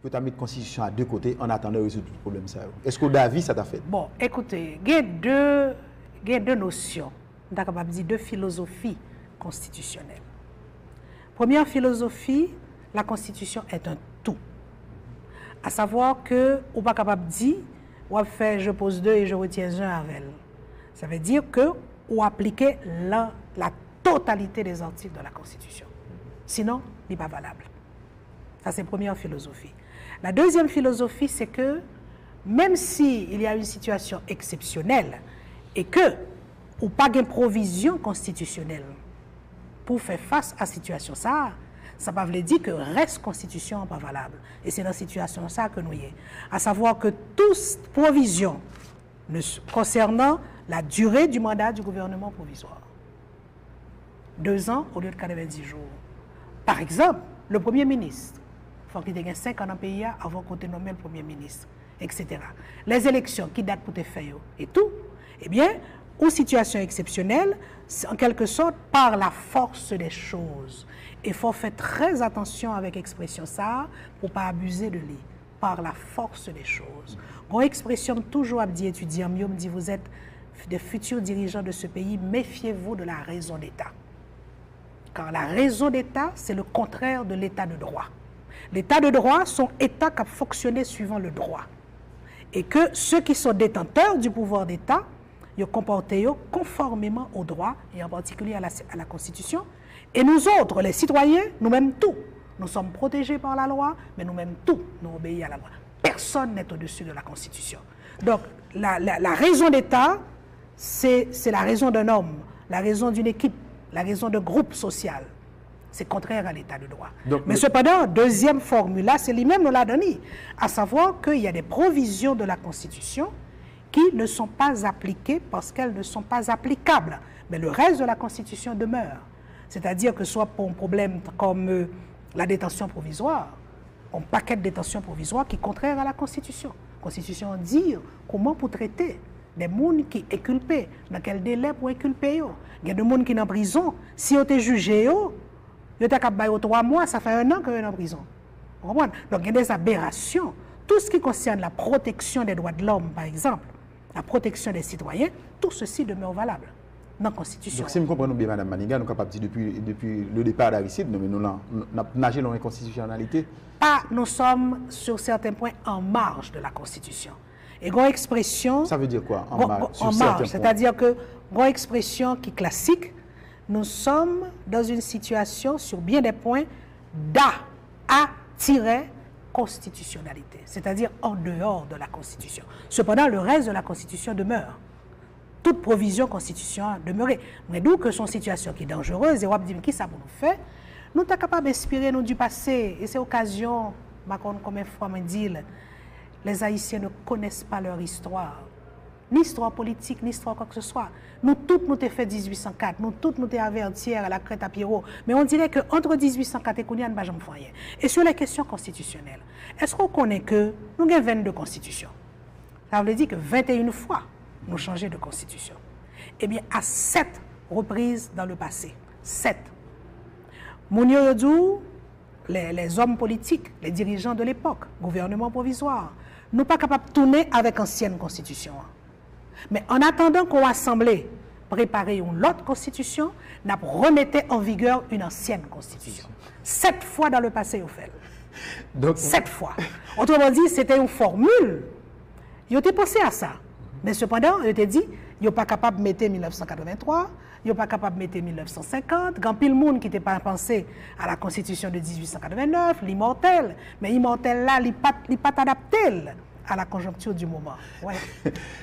Peut-être mettre la constitution à deux côtés en attendant de résoudre le problème. Est-ce que David, ça t'a fait? Bon, écoutez, il y a deux notions, deux philosophies constitutionnelles. Première philosophie, la constitution est un tout. À savoir que, on n'est pas capable de dire, on fait je pose deux et je retiens un avec elle. Ça veut dire que on appliquer la totalité des articles de la Constitution. Sinon, il n'est pas valable. Ça, c'est la première philosophie. La deuxième philosophie, c'est que même s'il y a une situation exceptionnelle et que ou pas de provision constitutionnelle pour faire face à la situation, ça ne veut pas dire que reste constitution n'est pas valable. Et c'est dans cette situation ça que nous y est. À savoir que toute provision concernant la durée du mandat du gouvernement provisoire. 2 ans au lieu de 90 jours. Par exemple, le Premier ministre, il faut qu'il ait 5 ans dans le pays avant qu'on ait nommé le Premier ministre, etc. Les élections qui datent pour te faire et tout, eh bien, aux situations exceptionnelles, en quelque sorte, par la force des choses. Il faut faire très attention avec l'expression ça pour ne pas abuser de lui. Par la force des choses. Une expression toujours à dire étudiants, me dit vous êtes des futurs dirigeants de ce pays, méfiez-vous de la raison d'État. Car la raison d'État, c'est le contraire de l'État de droit. L'État de droit, son État qui a fonctionné suivant le droit. Et que ceux qui sont détenteurs du pouvoir d'État, ils comportent conformément au droit, et en particulier à la Constitution. Et nous autres, les citoyens, nous-mêmes tout. Nous sommes protégés par la loi, mais nous-mêmes tout, nous obéissons à la loi. Personne n'est au-dessus de la Constitution. Donc, la raison d'État, c'est la raison d'un homme, la raison d'une équipe, la raison d'un groupe social. C'est contraire à l'état de droit. Donc, mais cependant, deuxième formule, c'est lui-même nous l'a donné, à savoir qu'il y a des provisions de la Constitution qui ne sont pas appliquées parce qu'elles ne sont pas applicables. Mais le reste de la Constitution demeure. C'est-à-dire que soit pour un problème comme la détention provisoire, un paquet de détention provisoire qui est contraire à la Constitution. La Constitution dit comment pour traiter des gens qui sont inculpés, dans quel délai pour inculper. Il y a des gens qui sont en prison. Si on est jugé, ils ont 3 mois, ça fait 1 an qu'ils sont en prison. Vous comprenez? Donc il y a des aberrations. Tout ce qui concerne la protection des droits de l'homme, par exemple, la protection des citoyens, tout ceci demeure valable dans la Constitution. Donc si nous comprenons bien, Mme Maniga, nous sommes capables de dire depuis le départ d'Aristide, nous avons nagé dans l'inconstitutionnalité. Pas, nous sommes sur certains points en marge de la Constitution. Et une expression... Ça veut dire quoi, en marge, c'est-à-dire que une expression qui est classique, nous sommes dans une situation sur bien des points d'A-constitutionnalité, c'est-à-dire en dehors de la Constitution. Cependant, le reste de la Constitution demeure. Toute provision constitutionnelle demeurer. Mais d'où que son situation qui est dangereuse, et on va dire qui ça pour nous faire, nous sommes capables d'inspirer nous du passé. Et c'est l'occasion, combien de fois me dit, les Haïtiens ne connaissent pas leur histoire. Ni histoire politique, ni histoire quoi que ce soit. Nous toutes nous t'ai fait 1804, nous toutes nous t'ai avertis à la crête à Pierrot. Mais on dirait qu'entre 1804 et Kounia, nous ne pouvons rien. Et sur les questions constitutionnelles, est-ce qu'on connaît que nous avons 22 constitutions? Ça veut dire que 21 fois, nous changer de constitution. Eh bien, à 7 reprises dans le passé. 7. Mounio Yodou, les hommes politiques, les dirigeants de l'époque, gouvernement provisoire, nous ne sommes pas capables de tourner avec l'ancienne constitution. Mais en attendant qu'on assemblée prépare une autre constitution, nous remettons en vigueur une ancienne constitution. 7 fois dans le passé, au fait. Donc, 7 fois. Autrement dit, c'était une formule. Ils ont pensé à ça. Mais cependant, il était dit, ils ne sont pas capables de mettre 1983, ils ne sont pas capables de mettre 1950. Quand pile le monde qui n'était pas pensé à la Constitution de 1889, l'immortel, mais l'immortel là, il n'est pas adapté à la conjoncture du moment. Ouais.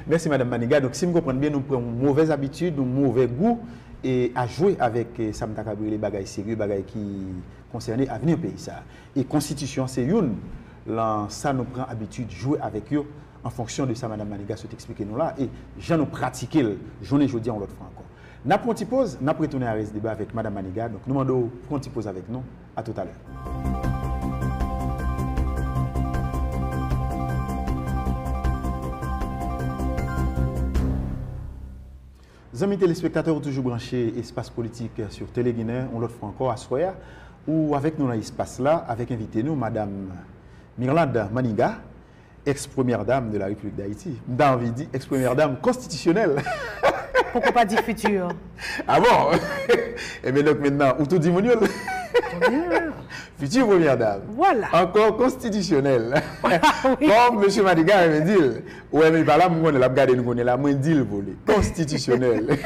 Merci Mme Maniga. Donc si vous comprenez bien, nous prenons une mauvaise habitude, un mauvais goût et à jouer avec Samta Kabri, les bagailles sérieux, les bagailles qui concernent l'avenir du pays. Ça. Et Constitution, c'est une. Là, ça nous prend habitude de jouer avec eux. En fonction de ça, Mme Maniga se t'expliquer nous là, et j'en ai pratiqué le journée jeudi en l'autre fois encore. Nous avons une petite pause, nous allons retourner à ce débat avec Mme Maniga, donc nous demandons pour une petite pause avec nous. À tout à l'heure. Amis téléspectateurs, toujours branchés espace politique sur Télé Guinée, on l'autre fois encore à Soya, ou avec nous dans l'espace là, avec invité nous, Mme Mirlande Maniga, ex-première dame de la République d'Haïti. J'ai envie de dire ex-première dame constitutionnelle. Pourquoi pas dire futur? Ah bon? Et bien donc maintenant, où tout dit mon future première dame. Voilà. Encore constitutionnelle. Oui. Comme M. Maniga me dit, ouais, mais par là, on l'a regardé, nous connaissons la moins dit constitutionnelle.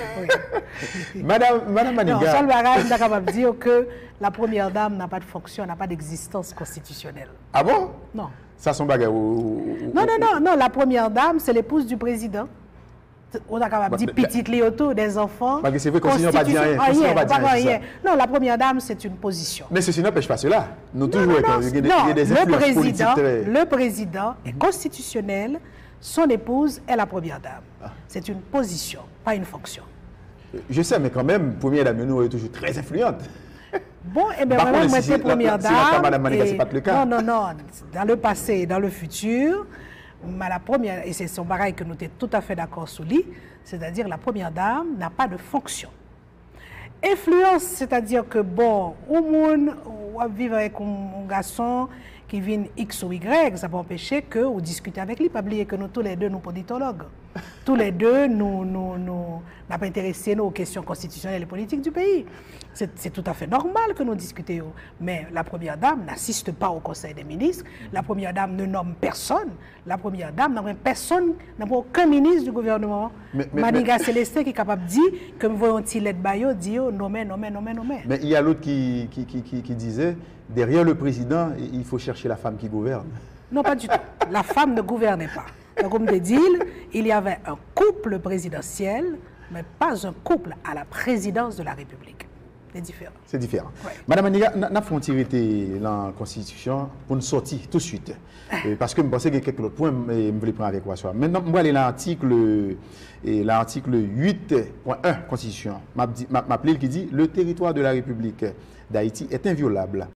Madame Maniga. Non, seul bagage, on est capable de dire que la première dame n'a pas de fonction, n'a pas d'existence constitutionnelle. Ah bon? Non. Ça, son bagage. Non, la première dame, c'est l'épouse du président. On a capable de dire petite Léoto, des enfants. Parce que c'est vrai qu'on n'a pas dit rien. Non, la première dame, c'est une position. Mais ceci n'empêche pas cela. Nous toujours le président est constitutionnel, son épouse est la première dame. C'est une position, pas une fonction. Je sais, mais quand même, première dame, nous est toujours très influente. Bon, et bien vraiment, moi, c'est première dame. Madame Maniga, c'est pas le cas. Non. Dans le passé et dans le futur, la première, et c'est son pareil que nous sommes tout à fait d'accord sur lui, c'est-à-dire la première dame n'a pas de fonction. Influence, c'est-à-dire que bon, au monde, on va vivre avec un garçon qui vient X ou Y, ça peut empêcher que vous discutez avec lui. Pas oublier que nous tous les deux, nous politologues. Tous les deux, nous n'avons pas intéressé aux questions constitutionnelles et politiques du pays. C'est tout à fait normal que nous discutions. Mais la première dame n'assiste pas au Conseil des ministres. La première dame ne nomme personne. La première dame n'a personne, n'a pas aucun ministre du gouvernement. Maniga Célestin qui est capable de dire que nous voyons un lettre baillot, dit nommé. Mais il y a l'autre qui disait, derrière le président, il faut chercher la femme qui gouverne. Non, pas du tout. La femme ne gouvernait pas. Donc, comme je dis, il y avait un couple présidentiel, mais pas un couple à la présidence de la République. C'est différent. C'est différent. Ouais. Madame Maniga, nous avons tiré la Constitution pour nous sortir tout de suite. Parce que je pensais qu'il y a quelques autres points, mais je voulais prendre avec vous. Maintenant, je vais aller à l'article 8.1 Constitution. M'appelle qui dit « Le territoire de la République d'Haïti est inviolable.